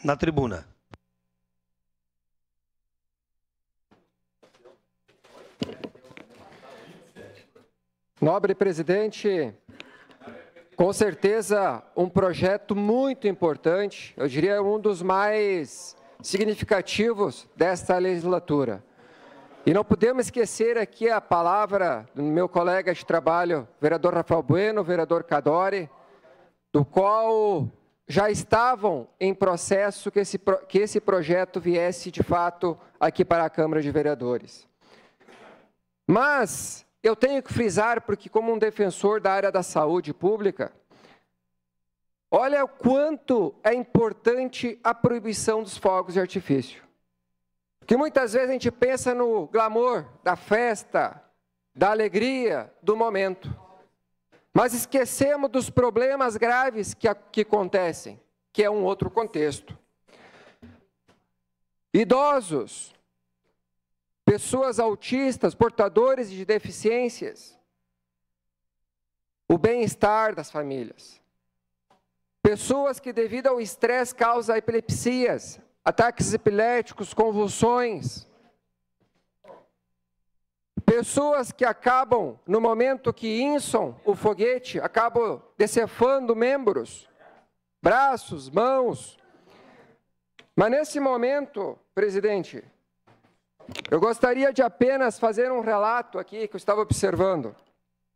na tribuna. Nobre presidente, com certeza um projeto muito importante, eu diria um dos mais significativos desta legislatura. E não podemos esquecer aqui a palavra do meu colega de trabalho, vereador Rafael Bueno, vereador Cadore, do qual já estavam em processo que esse projeto viesse de fato aqui para a Câmara de Vereadores. Mas eu tenho que frisar, porque como um defensor da área da saúde pública, olha o quanto é importante a proibição dos fogos de artifício. Que muitas vezes a gente pensa no glamour da festa, da alegria, do momento. Mas esquecemos dos problemas graves que acontecem, que é um outro contexto. Idosos, pessoas autistas, portadores de deficiências, o bem-estar das famílias. Pessoas que, devido ao estresse, causam epilepsias, ataques epiléticos, convulsões. Pessoas que acabam, no momento que inçam o foguete, acabam decefando membros, braços, mãos. Mas nesse momento, presidente, eu gostaria de apenas fazer um relato aqui que eu estava observando.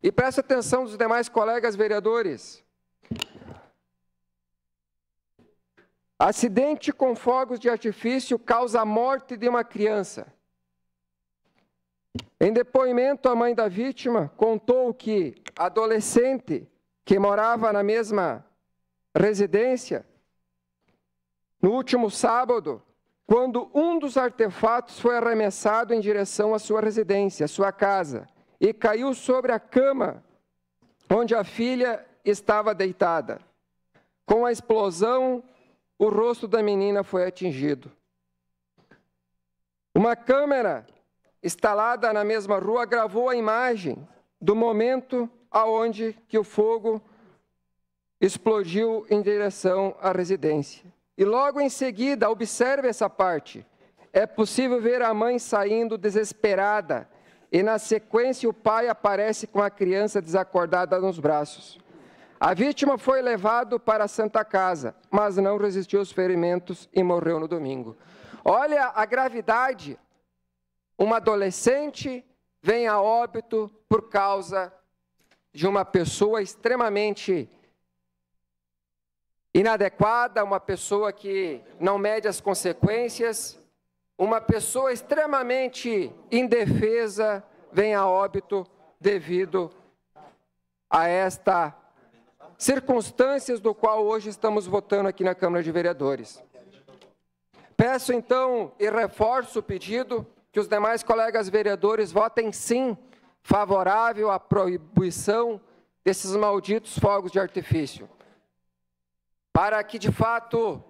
E preste atenção dos demais colegas vereadores. Acidente com fogos de artifício causa a morte de uma criança. Em depoimento, a mãe da vítima contou que a adolescente que morava na mesma residência, no último sábado, quando um dos artefatos foi arremessado em direção à sua residência, à sua casa, e caiu sobre a cama onde a filha estava deitada. Com a explosão, o rosto da menina foi atingido. Uma câmera instalada na mesma rua gravou a imagem do momento aonde que o fogo explodiu em direção à residência. E logo em seguida, observe essa parte, é possível ver a mãe saindo desesperada e na sequência o pai aparece com a criança desacordada nos braços. A vítima foi levado para a Santa Casa, mas não resistiu aos ferimentos e morreu no domingo. Olha a gravidade, uma adolescente vem a óbito por causa de uma pessoa extremamente inadequada, uma pessoa que não mede as consequências, uma pessoa extremamente indefesa vem a óbito devido a esta circunstâncias do qual hoje estamos votando aqui na Câmara de Vereadores. Peço então e reforço o pedido que os demais colegas vereadores votem sim favorável à proibição desses malditos fogos de artifício, para que, de fato,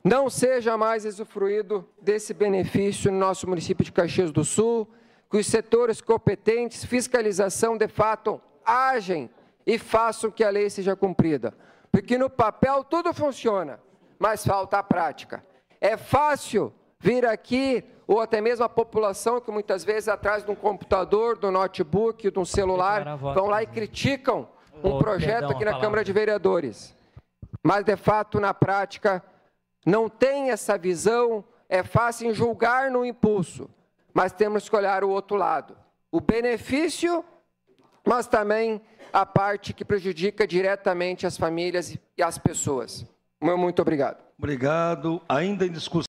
não seja mais usufruído desse benefício no nosso município de Caxias do Sul, que os setores competentes, fiscalização, de fato, agem e façam que a lei seja cumprida. Porque no papel tudo funciona, mas falta a prática. É fácil vir aqui, ou até mesmo a população, que muitas vezes atrás de um computador, de um notebook, de um celular, vão lá e criticam um projeto aqui na Câmara de Vereadores. Mas, de fato, na prática, não tem essa visão, é fácil julgar no impulso, mas temos que olhar o outro lado. O benefício, mas também a parte que prejudica diretamente as famílias e as pessoas. Muito obrigado. Obrigado. Ainda em discussão.